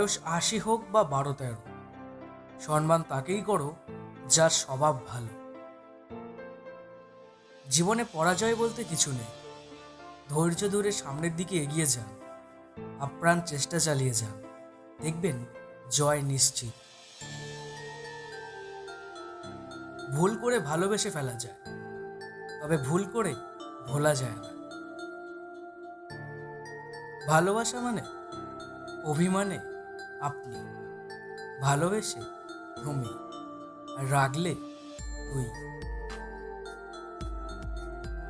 বয়স ৮০ হোক বা ১২-১৩, সম্মান তাকেই করো যার স্বভাব ভালো। জীবনে পরাজয় বলতে কিছু নেই। ধৈর্য ধরে সামনের দিকে এগিয়ে যান, আপ্রাণ চেষ্টা চালিয়ে যান, দেখবেন জয় নিশ্চিত। ভুল করে ভালোবেসে ফেলা যায়, তবে ভুল করে ভোলা যায় না। ভালোবাসা মানে অভিমানে আপনি, ভালোবেসে তুমি, আর রাগলে তুই।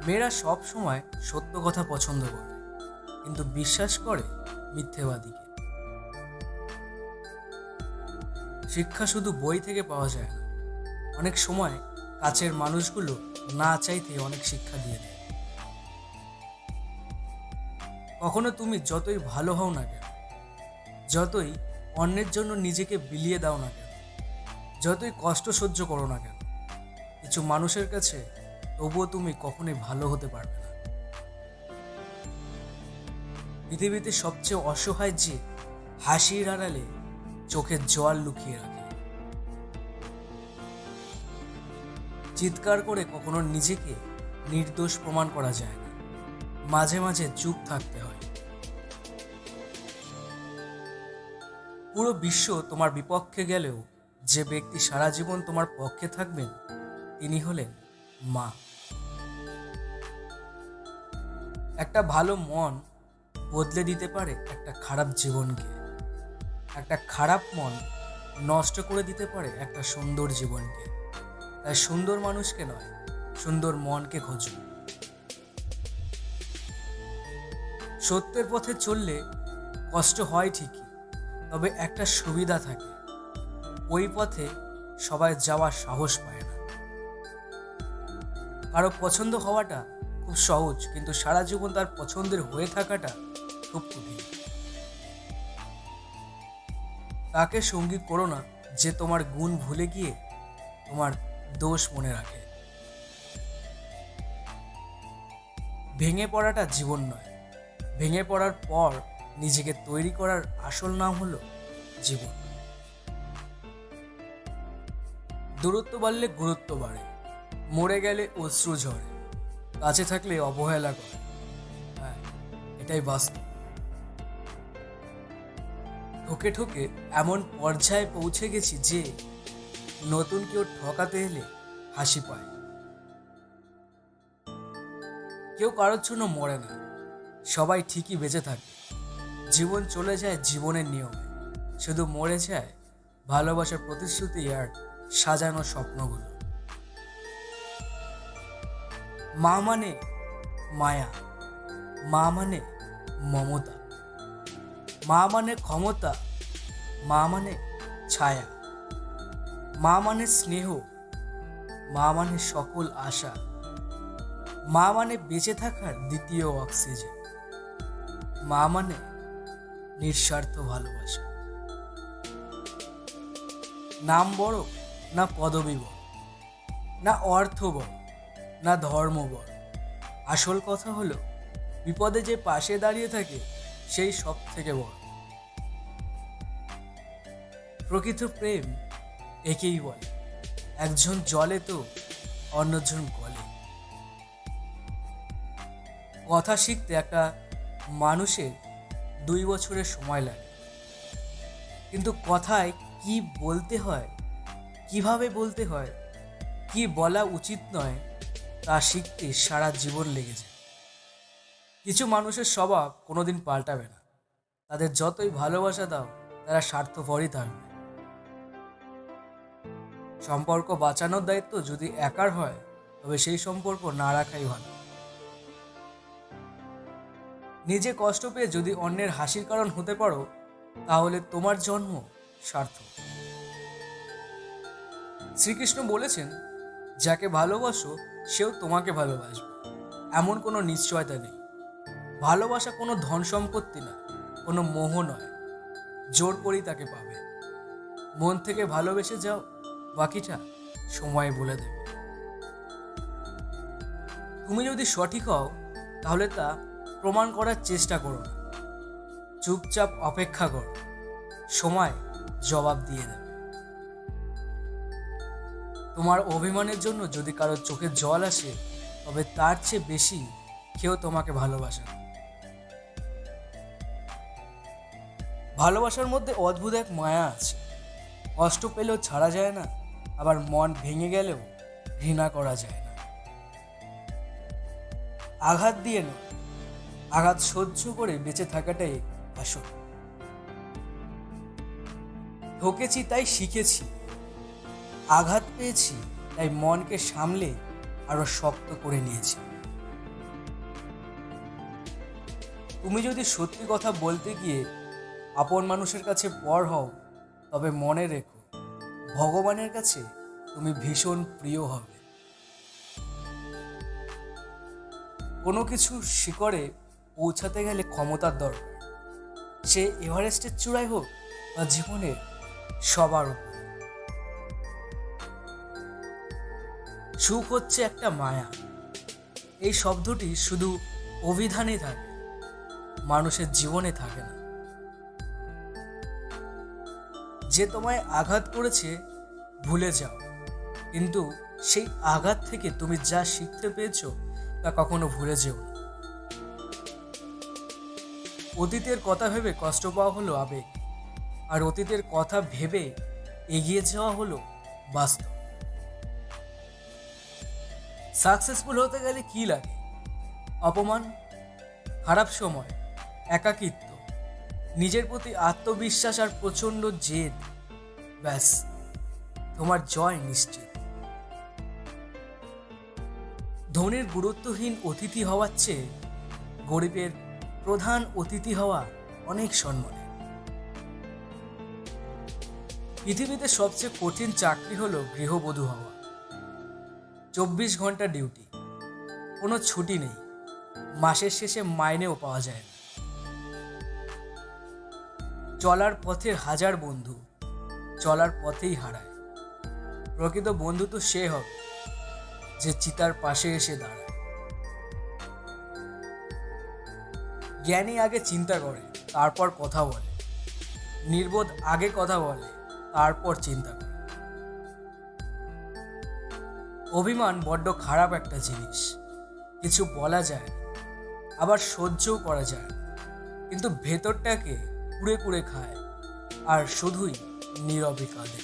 মেয়েরা সব সময় সত্য কথা পছন্দ করে, কিন্তু বিশ্বাস করে মিথ্যেবাদীকে। শিক্ষা শুধু বই থেকে পাওয়া যায় না, অনেক সময় কাছের মানুষগুলো না চাইতে অনেক শিক্ষা দিয়ে দেয়। কখনো তুমি যতই ভালো হও না কেন, যতই অন্যের জন্য নিজেকে বিলিয়ে দাও না কেন, যতই কষ্ট সহ্য করো না কেন, কিছু মানুষের কাছে তবুও তুমি কখনোই ভালো হতে পারবে না। পৃথিবীতে সবচেয়ে অসহায় যে হাসির আড়ালে চোখের জল লুকিয়ে রাখে। চিৎকার করে কখনো নিজেকে নির্দোষ প্রমাণ করা যায় না, মাঝে মাঝে চুপ থাকতে হয়। পুরো বিশ্ব তোমার বিপক্ষে গেলেও যে ব্যক্তি সারা জীবন তোমার পক্ষে থাকবেন তিনি হলেন মা। একটা ভালো মন বদলে দিতে পারে একটা খারাপ জীবনকে, একটা খারাপ মন নষ্ট করে দিতে পারে একটা সুন্দর জীবনকে। তাই সুন্দর মানুষকে নয়, সুন্দর মনকে খোঁজো। সত্যের পথে চললে কষ্ট হয় ঠিকই, তবে একটা সুবিধা থাকে, ওই পথে সবাই যাওয়ার সাহস পায় না। কারো পছন্দ হওয়াটা খুব সহজ, কিন্তু সারা জীবন তার পছন্দের হয়ে থাকাটা খুব কঠিন। তাকে সঙ্গী করো না যে তোমার গুণ ভুলে গিয়ে তোমার দোষ মনে রাখে। ভেঙে পড়াটা জীবন নয়, ভেঙে পড়ার পর নিজেকে তৈরি করার আসল নাম হলো জীবন। দূরত্ব বাড়লে গুরুত্ব বাড়ে, মরে গেলে অশ্রু ঝরে, কাছে থাকলে অবহেলা করে। হ্যাঁ, এটাই বাস্তব। ঠকে ঠকে এমন পর্যায়ে পৌঁছে গেছি যে নতুন কেউ ঠকাতে এলে হাসি পায়। কেউ কারোর জন্য মরে না, সবাই ঠিকই বেঁচে থাকে। জীবন চলে যায় জীবনের নিয়মে, শুধু মরে যায় ভালোবাসার প্রতিশ্রুতি আর সাজানো স্বপ্নগুলো। মা মানে মায়া, মা মানে মমতা, মা মানে ক্ষমতা, মা মানে ছায়া, মা মানে স্নেহ, মা মানে সকল আশা, মা মানে বেঁচে থাকার দ্বিতীয় অক্সিজেন, মা মানে নিঃস্বার্থ ভালোবাসা। নাম বড় না পদবী বড়, না অর্থ বড় না ধর্ম বড়, আসল কথা হলো বিপদে যে পাশে দাঁড়িয়ে থাকে সেই সব থেকে বড়। প্রকৃত প্রেম একেই বলে, একজন জলে তো অন্যজন গলে। কথা শিখতে একটা মানুষের 2 বছরের সময় লাগে, কিন্তু কথায় কি বলতে হয়, কিভাবে বলতে হয়, কি বলা উচিত নয় তা শিখতে সারা জীবন লেগে যায়। কিছু মানুষের স্বভাব কোনোদিন পাল্টাবে না, তাদের যতই ভালোবাসা দাও তারা স্বার্থপরই থাকবে। সম্পর্ক বাঁচানোর দায়িত্ব যদি একার হয় তবে সেই সম্পর্ক না রাখাই ভালো। নিজে কষ্ট পেয়ে যদি অন্যের হাসির কারণ হতে পারো তাহলে তোমার জন্ম সার্থক। শ্রীকৃষ্ণ বলেছেন, যাকে ভালোবাসো সেও তোমাকে ভালোবাসবে, এমন কোনো নিশ্চয়তা নেই। ভালোবাসা কোনো ধন সম্পত্তি নয়, কোনো মোহ নয়, জোর করেই তাকে পাবে। মন থেকে ভালোবেসে যাও, বাকিটা সময় বলে দেবে। তুমি যদি সঠিক হও তাহলে তা প্রমাণ করার চেষ্টা করো না, চুপচাপ অপেক্ষা করো। সময় জবাব দিয়ে দেবে। তোমার অভিমানের জন্য যদি কারো চোখে জল আসে, তবে তার চেয়ে বেশি কেউ তোমাকে ভালোবাসে না। ভালোবাসার মধ্যে অদ্ভুত এক মায়া আছে। কষ্ট পেলেও ছাড়া যায় না, আবার মন ভেঙে গেলেও ঘৃণা করা যায় না। আঘাত দিয়ে নয়, আঘাত সহ্য করে বেঁচে থাকাটাই আসল। ঠকেছি তাই শিখেছি, আঘাত পেয়েছি তাই মনকে সামলে আরো শক্ত করে নিয়েছি। তুমি যদি সত্যি কথা বলতে গিয়ে আপন মানুষের কাছে পর হও, তবে মনে রেখো, ভগবানের কাছে তুমি ভীষণ প্রিয় হবে। কোনো কিছু শিখরে পৌঁছাতে গেলে ক্ষমতার দরকার, সে এভারেস্টের চূড়ায় হোক বা জীবনের সবার উপর। সুখ হচ্ছে একটা মায়া, এই শব্দটি শুধু অভিধানে থাকে, মানুষের জীবনে থাকে না। যে তোমায় আঘাত করেছে ভুলে যাও, কিন্তু সেই আঘাত থেকে তুমি যা শিখতে পেয়েছো তা কখনো ভুলে যেও না। অতীতের কথা ভেবে কষ্ট পাওয়া হলো আবেগ, আর অতীতের কথা ভেবে এগিয়ে যাওয়া হলো বাস্তব। সাকসেসফুল হতে গেলে কি লাগে? অপমান, খারাপ সময়, একাকিত্ব, নিজের প্রতি আত্মবিশ্বাস আর প্রচণ্ড জেদ। ব্যাস, তোমার জয় নিশ্চিত। ধনীর গুরুত্বহীন অতিথি হওয়ার চেয়ে গরিবের প্রধান অতিথি হওয়া অনেক সম্মানের। পৃথিবীতে সবচেয়ে কঠিন চাকরি হলো গৃহবধূ হওয়া। 24 ঘন্টা ডিউটি, কোনো ছুটি নেই, মাসের শেষে মাইনেও পাওয়া যায় না। চলার পথে হাজার বন্ধু, চলার পথেই হারায়। প্রকৃত বন্ধু তো সে হবে যে চিতার পাশে এসে দাঁড়ায়। জ্ঞানী আগে চিন্তা করে, তারপর কথা বলে। নির্বোধ আগে কথা বলে, তারপর চিন্তা করে। অভিমান বড্ড খারাপ একটা জিনিস। কিছু বলা যায়, আবার সহ্যও করা যায়, কিন্তু ভেতরটাকে কুড়ে কুড়ে খায় আর শুধুই নীরবে কাঁদে।